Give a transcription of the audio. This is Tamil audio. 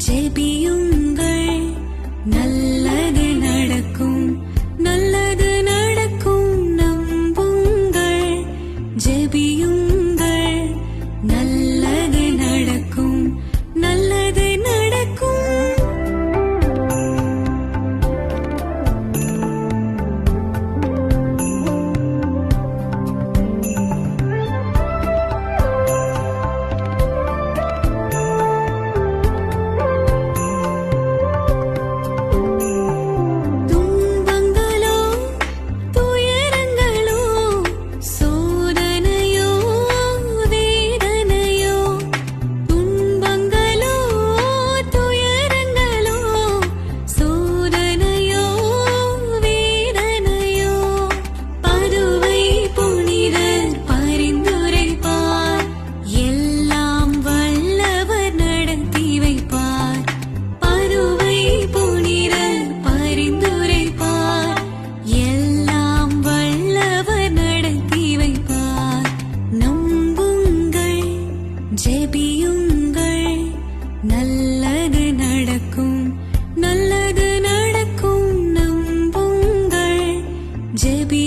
ஜெபியுங்கள் நல்லது நடக்கும், நல்லது நடக்கும் நம்புங்கள். ஜெபியுங்கள் நல்லது நடக்கும், நல்லது நடக்கும். ஜெபியுங்கள் நல்லது நடக்கும், நல்லது நடக்கும் நம்புங்கள். ஜெபி